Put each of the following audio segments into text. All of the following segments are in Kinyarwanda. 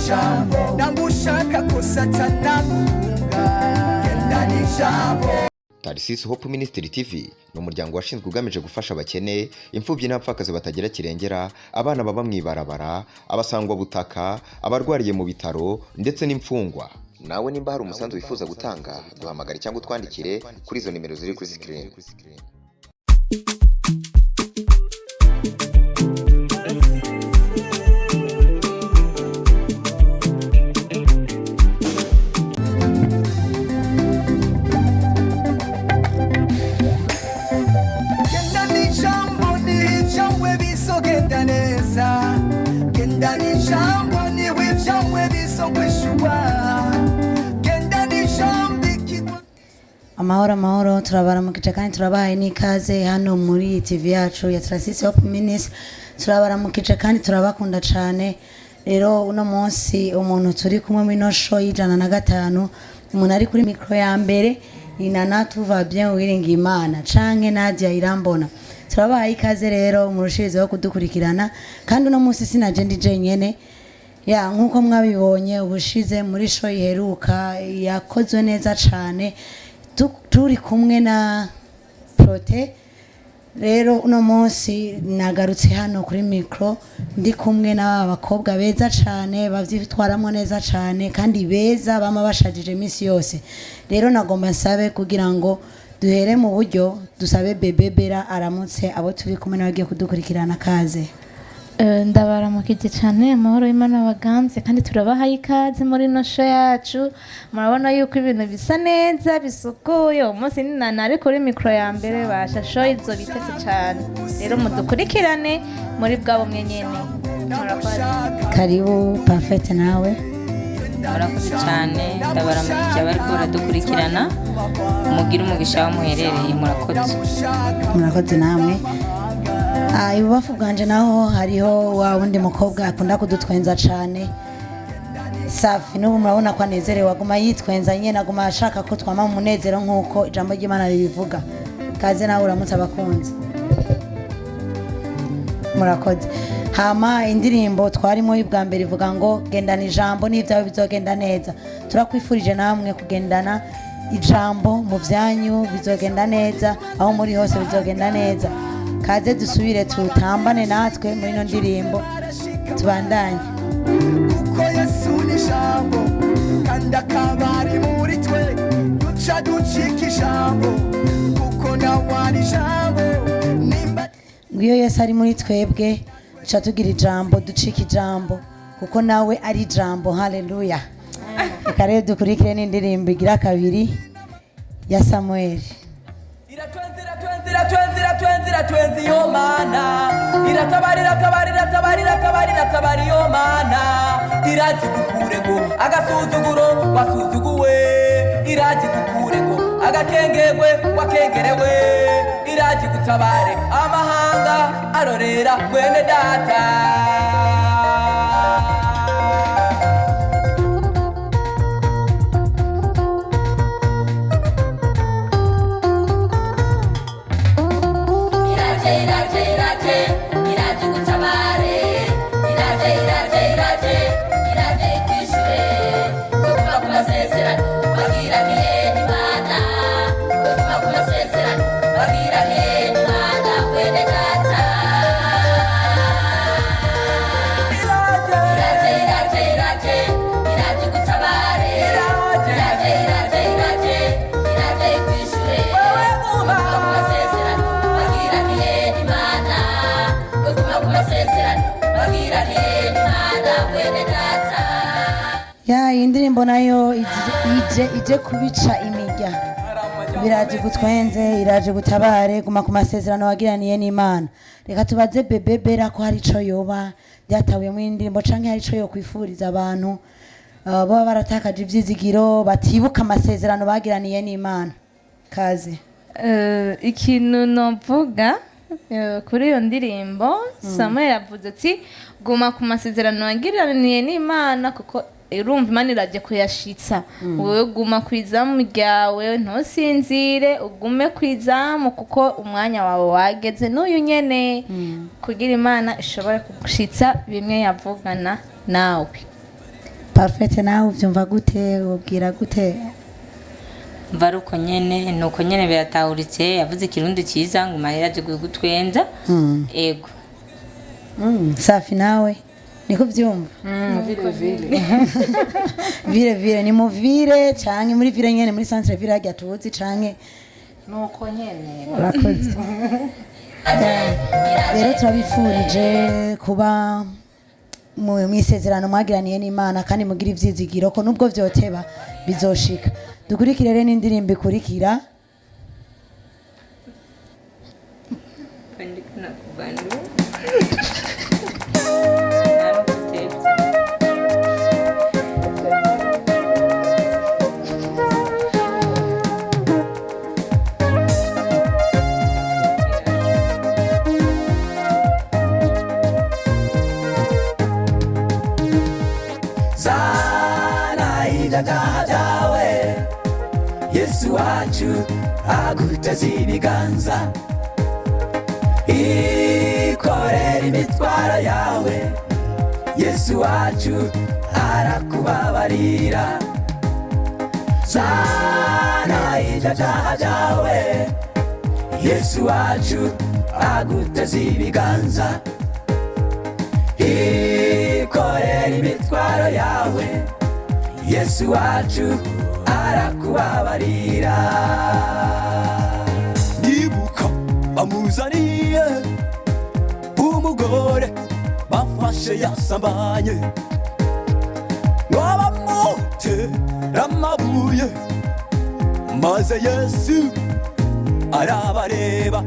ijambo nagushaka ko satana munga gendana ijambo. Tarisisi Hope Ministry TV ni umuryango washinzwe ugamije gufasha abakene, imfubyi n'abapfakazi batagira kirengera, abana baba mwibarabara, abasangwa butaka, abarwariye mu bitaro ndetse n'imfungwa. Nawe nimba hari umusanzu wifuza gutanga, duhamagare cyangwa utwandikire kuri izo nimero ziri kuri screen. Amahoro turabaramukije kandi turabahaye n'ikaze hano muri TV yacu ya Tarisisi Hope Ministry. Turabaramukije kandi turabakunda cyane. Rero uno munsi umuntu turi kumwe mino show y'ijana na gatanu, umuntu ari kuri micro ya mbere Inana tuva bien Uwiringiyimana canke Nadia Irambona. Turabahaye ikaze rero murushirizeho kudukurikirana kandi uno munsi sinaje ndije nyene. Ya nkuko mwabibonye ubushize muri show iheruka yakozwe neza cyane. Turi kumwe na Prote. Rero uno munsi nagarutse hano kuri micro ndi kumwe n'abakobwa beza cyane bavyitwaramo neza cyane kandi beza bama bashajije iminsi yose. Rero nagomba nsabe kugira ngo duhere mu buryo dusabe Bebe Bera aramutse abo turi kumwe n'abagiye kudukurikirana kaze. Ndabaramukije cyane amahoro y'Imana baganze kandi turabahaye ikaze muri no show yacu. Murabona yuko ibintu bisa neza bisukuye. Umunsi Nana ari kuri micro ya mbere basha show izo bitese cyane. Rero mudukurikirane muri bwabo mwenyene. Karibu Perfect nawe. Murakoze cyane ndabaramukije abari ko baradukurikirana. Mugira umugisha wa muherereye murakoze namwe. Ibubafu bwanje naho hariho wa wundi mukobwa akunda kudutwenza cyane Safi. N'ubu murabona ko anezerewe aguma yitwenza nyene aguma ashaka ko twama mu munezero nkuko ijambo ry'Imana ribivuga. Kaze nawe uramutse abakunzi. Murakoze. Hama indirimbo twarimo y'ubwa mbere ivuga ngo gendana ijambo n'ivyawe bizogenda neza. Turakwifurije namwe kugendana ijambo mu vyanyu bizogenda neza, aho muri hose bizogenda neza. Kaze dusubire tutambane natwe muri no ndirimbo tubandanye. Kuko Yesu ni ijambo kandi akabari muri twe duca ducika ijambo kuko nawe ari ijambo. Ngiyo Yesu ari muri twebwe duca tugira ijambo ducika ijambo kuko nawe ari ijambo. Haleluya. Reka rero dukurikire n'indirimbo igira kabiri ya Samuel. Twenzi yo mana iratabari yo mana iraje gukurego agasuzuguro wasuzuguwe iraje gukurego agakengerwe wakengerewe iraje gutabare amahanga arorera mwene data. Ya indirimbo nayo ije kubica imirya. Biraje gutwenze iraje gutabare guma ku masezerano wagiraniye n'Imana. Reka tubaze Bebe Bera ko hari ico yoba byatabuye mu indirimbo canke hari ico yo kwifuriza abantu baba baratakaje ivyizigiro batibuka amasezerano bagiraniye n'Imana. Kaze. Ikintu novuga kuri iyo ndirimbo Samuel yavuze ati guma ku masezerano wagiraniye n'Imana kuko urumva Imana iraje kuyashitsa. Wowe guma kwizamu ryawe ntusinzire ugume kwizamu kuko umwanya wawe wageze n'uyu nyene kugira Imana ishobora kugushitsa bimwe yavugana nawe. Parfait nawe ubyumva gute ubwira gute mva ari uko nyene nuko nyene biratahuritse yavuze ikirundi cyiza ngo mahera aje gutwenza ego Safi nawe niko byumva vile ni muvire canke muri vile nyene muri centre vile hajya tuzi canke nuko nyene urakoze rero turabifurije kuba mu isezerano mwagiraniye n'Imana kandi mugira ivyizigiro ko nubwo vyoteba bizoshika dukurikire rero n'indirimbo ikurikira kwandikana kubandu dawe Yesu wacu aguteza ibiganza ikorera imitwaro yawe Yesu wacu arakubabarira sana ibyaha byawe Yesu wacu aguteza ibiganza ikorera imitwaro yawe Yesu wacu arakubabarira ndibuka amuzaniye umugore bafashe yasambanye wabamutera amabuye maze Yesu arabareba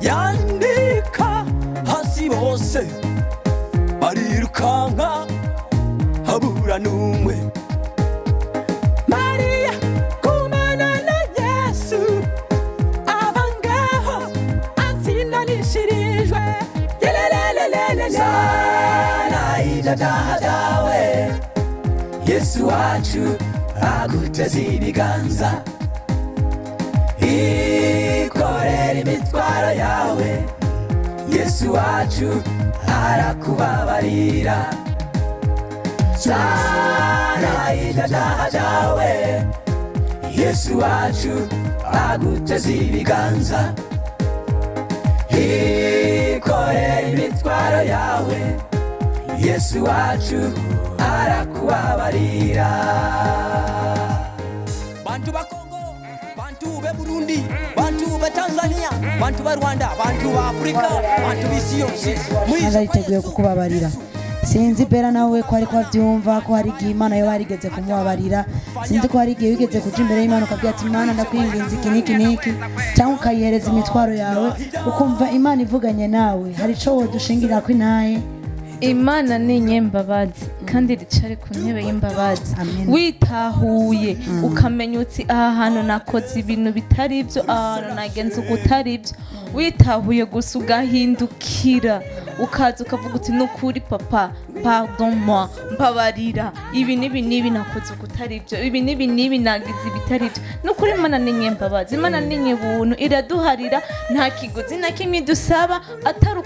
yandika hasi bose barirukanka habura n'umwe Maria kumana na Yesu abangaho atsindanishirijwe yelelelelele sana ibyaha byawe Yesu wacu aguteza ibiganza ikorera imitwaro yawe Yesu wacu arakubabarira sana ibyaha byawe Yesu wacu aguteza ibiganza ikorera imitwaro yawe Yesu wacu arakubabarira bantu ba Kongo bantu be Burundi bantu be Tanzania bantu ba Rwanda bantu ba Afrika bantu b'isi yose mwiteguye kukubabarira sinzi bera nawe ko ariko avyumva ko hari igihe Imana yo barigeze kumubabarira sinzi ko hari igihe wigeze kuja imbere y'Imana ukabwira ati Imana ndakwinginze iki niki cyangwa ukayihereza imitwaro yawe ukumva Imana ivuganye nawe hari ico wodushingira ko inaye Imana ni nyembabazi kandi ricare ku ntebe y'imbabazi witahuye ukamenya uti aha hantu nakoze ibintu bitari byo aha hantu nagenze ugutari ibyo witahuye gusa ugahindukira ukaza ukavuga uti nukuri papa pardon moi mbabarira ibi nibi nakoze ugutari ibyo ibi nibi nagize ibitari ibyo nukuri Imana ni nyembabazi Imana ni nyebuntu iraduharira nta kiguzi na kimwe dusaba atari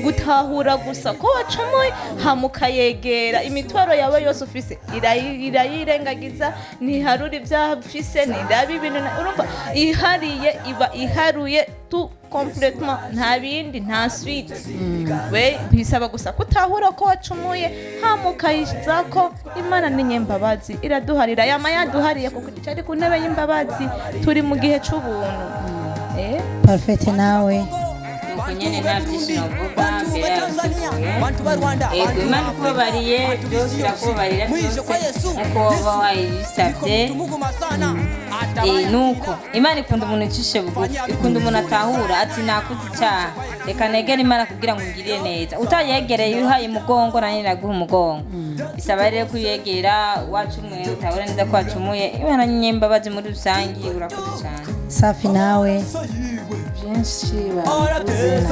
gutahura gusa ko wacamoye hamuka yegera imitwaro yawe yose ufise irayirengagiza ntiharura ibyaha ufise ntiraba ibintu urumva ihariye iba iharuye tu complètement nta bindi nta suite we bisaba gusa kutahura ko wacumuye hamuka yizako Imana ni nyembabazi iraduharira yama yaduhariye kuko cyari ku ntebe y'imbabazi turi mu gihe c'ubuntu Parfait nawe nuko nyene nta byinshi novuga mbere yego Imana ikubabariye byose irakubabarira byose nkuko waba wayisabye nuko Imana ikunda umuntu ucishe bugufi ikunda umuntu atahura ati nakoze icyaha reka negere Imana kugira ngo ngirire neza utayegereye uhaye umugongo nanjye naguha umugongo bisaba rero kuyegera wacumuye utabona neza ko wacumuye Imana nyembabazi muri rusange urakoze cyane Safi nawe byinshi bavuze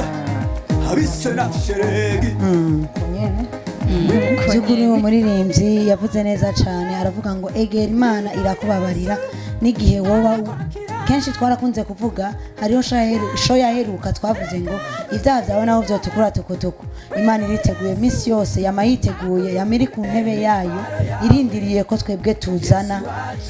abise na sheregi nyene by'ukuri uwo muririmbyi yavuze neza cyane aravuga ngo egera imana irakubabarira n'igihe woba kenshi twarakunze kuvuga hariho sho yaheruka twavuze ngo ibyaha byawe naho byotukura tukutuku imana iriteguye iminsi yose yama yiteguye yama iri ku ntebe yayo irindiriye ko twebwe tuzana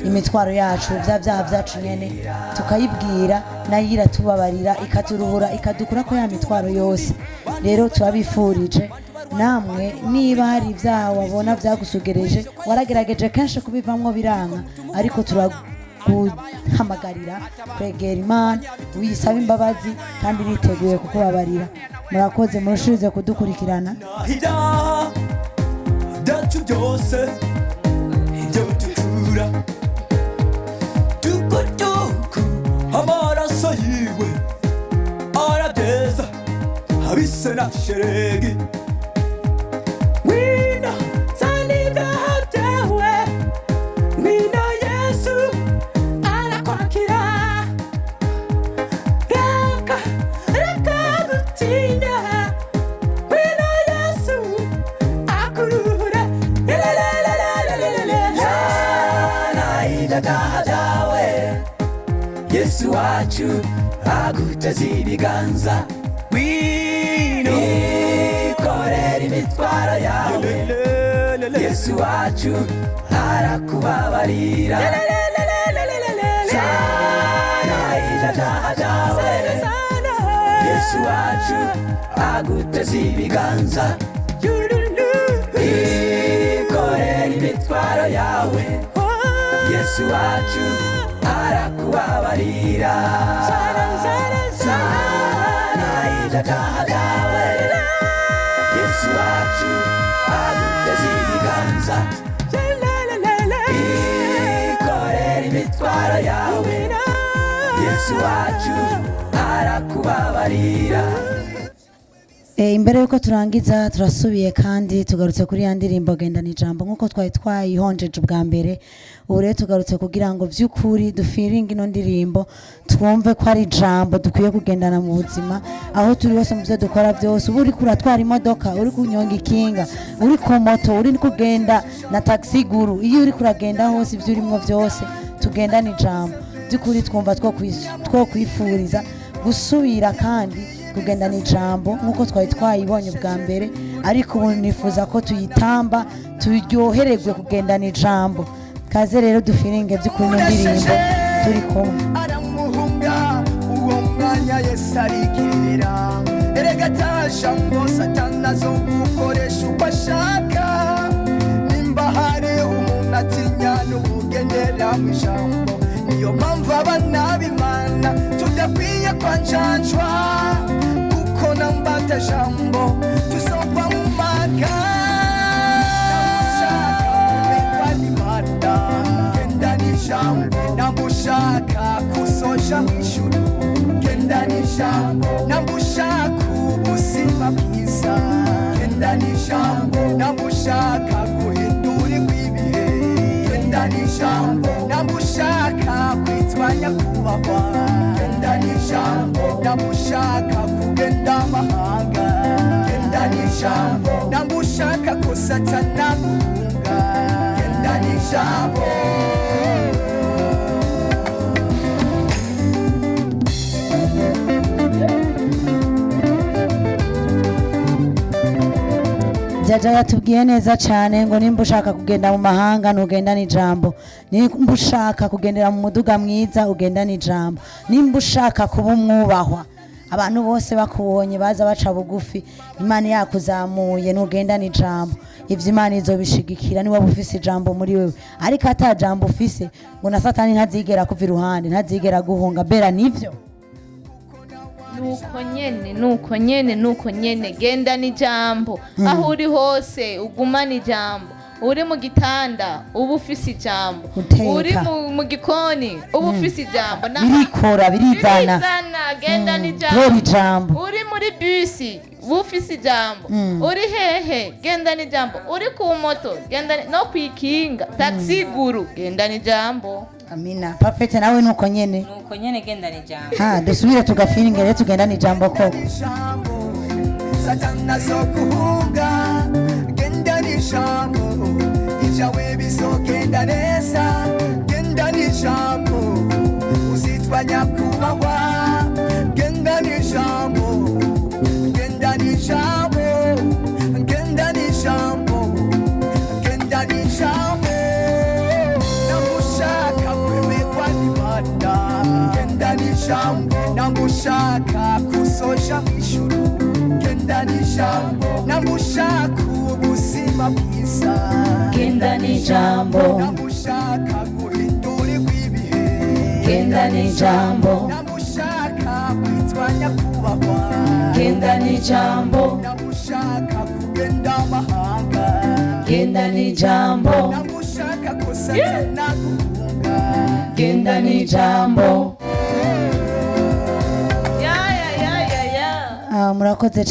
imitwaro yacu bya byaha byacu nyene tukayibwira nayo iratubabarira ikaturuhura ikadukura ko ya mitwaro yose rero turabifurije namwe niba hari ibyaha wabona byagusugereje waragerageje kenshi kubivamwo biranga ariko turaguhamagarira kwegera imana wisaba imbabazi kandi iriteguye kukubabarira murakoze murushirize kudukurikirana ibyaha byacu byose ibyo dutura tukutuku amaraso yiwe arabyeza abise na sheregi wina zana ibyaha byawe wina yesu arakwakira reka reka gutinya wina yesu akuruhure zana ibyaha byawe yesu wacu aguteza ibiganza wino ikorera imitwaro yawe yesu wacu arakubabarira zana ibyaha byawe yesu wacu aguteza ibiganza ikorera imitwaro yawe yesu wacu arakubabarira zana ibyaha byawe yesu wacu aguteza ibiganza ikorera imitwaro yawe yesu wacu arakubabarira. Imbere yuko turangiza turasubiye kandi tugarutse kuri ya ndirimbo gendana ijambo nkuko twari twayihonjeje ubwa mbere ubu rero tugarutse kugira ngo vy'ukuri dufiringe ino ndirimbo twumve ko ari ijambo dukwiye kugendana mu buzima aho turi hose mu byo dukora byose ubu uri kuratwara imodoka uri kunyonga ikinga uri ku moto uri kugenda na taxi guru iyo uri kuragenda hose ibyo urimo byose tugendana ijambo by'ukuri twumva two kwifuriza gusubira kandi kugendana ijambo nkuko twari twayibonye bwa mbere ariko ubu nifuza ko tuyitamba turyohererwe kugendana ijambo kaze rero dufiringe by'ukuri n'indirimbo turi kumwe aramuhunga uwo mwanya Yesu arigira erega tajambo satani azogukoresha uko ashaka nimba hari umuntu atinya n'ubugendera mu ijambo niyo mpamvu abana b'Imana tudakwiye kwanjanjwa kuko nambata jambo tuzova mu maka namushaka kusoja mw'ijuru gendana ijambo namushaka ubuzima bwiza gendana ijambo namushaka guhindura ibihe gendana ijambo namushaka kwitwanya kubahwa gendana ijambo namushaka kugenda amahanga gendana ijambo namushaka ko satana guhunga gendana ijambo Jaja yatubwiye neza cyane ngo nimba ushaka kugenda mu mahanga nugendana ijambo nimba ushaka kugendera mu muduga mwiza ugendana ijambo nimba ushaka kuba umwubahwa abantu bose bakubonye baza baca bugufi imana yakuzamuye nugendana ijambo ivyo imana izobishigikira niba ufise ijambo muri wewe ariko ata jambo ufise ngo na satani ntazigera kuva iruhande ntazigera guhunga bera nivyo nuko nyene gendana ijambo aho uri hose ugumana ijambo uri mu gitanda uba ufise ijambo uri mu gikoni uba ufise ijambo birikora birizana gendana ijambo uri muri bisi uba ufise ijambo uri hehe gendana ijambo uri ku moto gendana no kwikinga taxi guru gendana ijambo. Amina perfect nawe nuko nyene gendana ijambo dusubire tugafiringa rero tugendana ijambo koko satana zo kuhunga genda n'ijambo ibyawe bizogenda neza genda n'ijambo uzitwa nyakubahwa genda n'ijambo genda n'ijambo genda n'ijambo genda n'ijambo namushaka kwemekwa n'imana genda n'ijambo namushaka kusoja mw'ijuru genda n'ijambo namushaka ubuzima bwiza genda n'ijambo namushaka guhindurirwa ibihe genda n'ijambo namushaka kwitwa nyakubahwa genda n'ijambo namushaka kugenda amahanga genda n'ijambo namushaka ko satana guhunga genda n'ijambo. Murakoze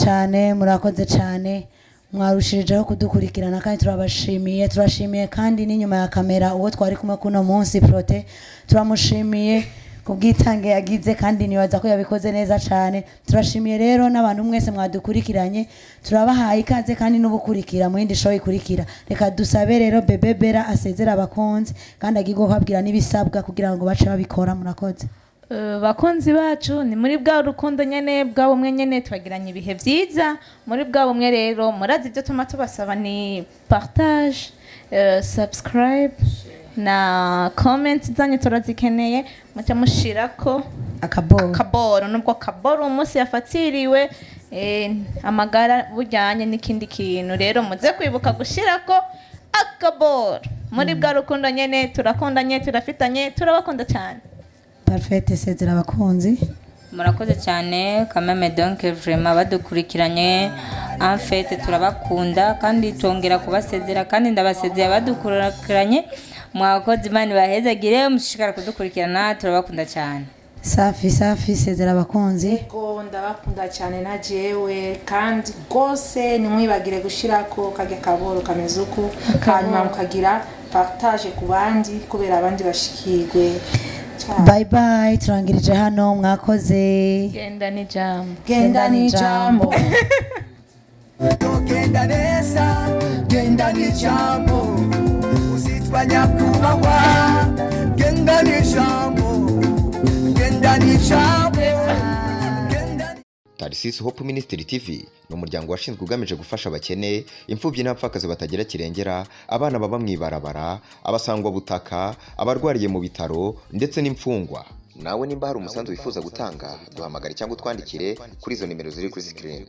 cyane mwarushirijeho kudukurikirana kandi turashimiye kandi n'inyuma ya kamera uwo twari kumwe kuno munsi Prote turamushimiye kubwitange yagize kandi nibaza ko yabikoze neza cyane. Turashimiye rero n'abantu mwese mwadukurikiranye turabahaye ikaze kandi n'ubukurikira mu yindi show ikurikira. Reka dusabe rero Bebe Bera asezera abakunzi kandi agigo kwabwira n'ibisabwa kugira ngo bace babikora. Murakoze bakunzi bacu, ni muri bwa rukundo nyene bwa bumwe nyene twagiranye ibihe vyiza muri bwa bumwe. Rero murazi ibyo tuma tubasaba ni partage, subscribe na comment zanyu turazikeneye. Muca mushirako akaboro nubwo kaboro umunsi yafatiriwe amagara bujyanye n'ikindi kintu. Rero muze kwibuka gushirako akaboro muri bwa rukundo nyene. Turakundanye, turafitanye, turabakunda cyane. Parfait, sezera abakunzi. Murakoze cyane kameme donc vraiment badukurikiranye en fait turabakunda kandi tongera kubasezera kandi ndabasezera badukurikiranye. Mwakoze Imana bahezagire mushishikara kudukurikirana turabakunda cyane. Safi sezera abakunzi. Ego ndabakunda cyane na jewe kandi gose nimwibagire gushirako kage kaboro kamezuku hanyuma mukagira partage ku bandi kubera abandi bashikirwe. Bye bye, turangirije hano. Mwakoze. Genda n'ijambo. Genda n'ijambo. genda neza genda n'ijambo uzitwa nyakubahwa genda n'ijambo genda n'ijambo. Tarisisi Hope Ministry TV ni umuryango washinzwe ugamije gufasha abakene, imfubyi n'abapfakazi batagira kirengera, abana baba mw'ibarabara, abasangwa butaka, abarwariye mu bitaro ndetse n'imfungwa. Nawe nimba hari umusanzu wifuza gutanga duhamagare cyangwa utwandikire kuri izo nimero ziri kuri screen.